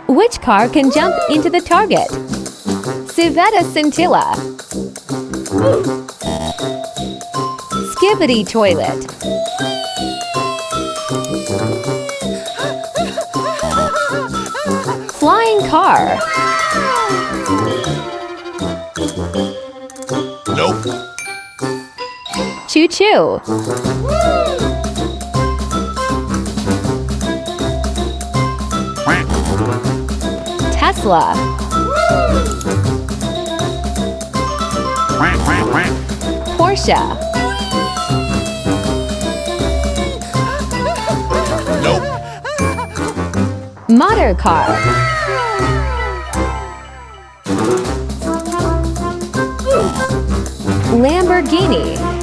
Which car can jump into the target? Civetta Scintilla. Skibidi toilet. Flying car. Nope. Choo choo. Tesla. Porsche. Nope. Motor car. Lamborghini.